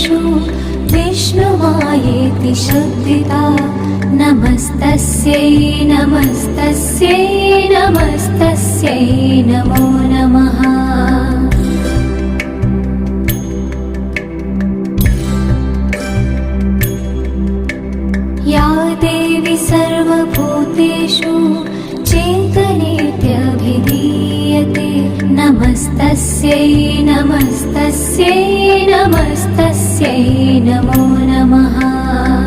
भूतेषु विष्णुमायेति शुद्धिता नमस्तस्यै नमस्तस्यै नमस्तस्यै नमो नमः। या देवी सर्वभूतेषु चेतनेत्यभिधीयते नमस्तस्यै नमस्तस्यै नमस्तस्यै नमो नमः।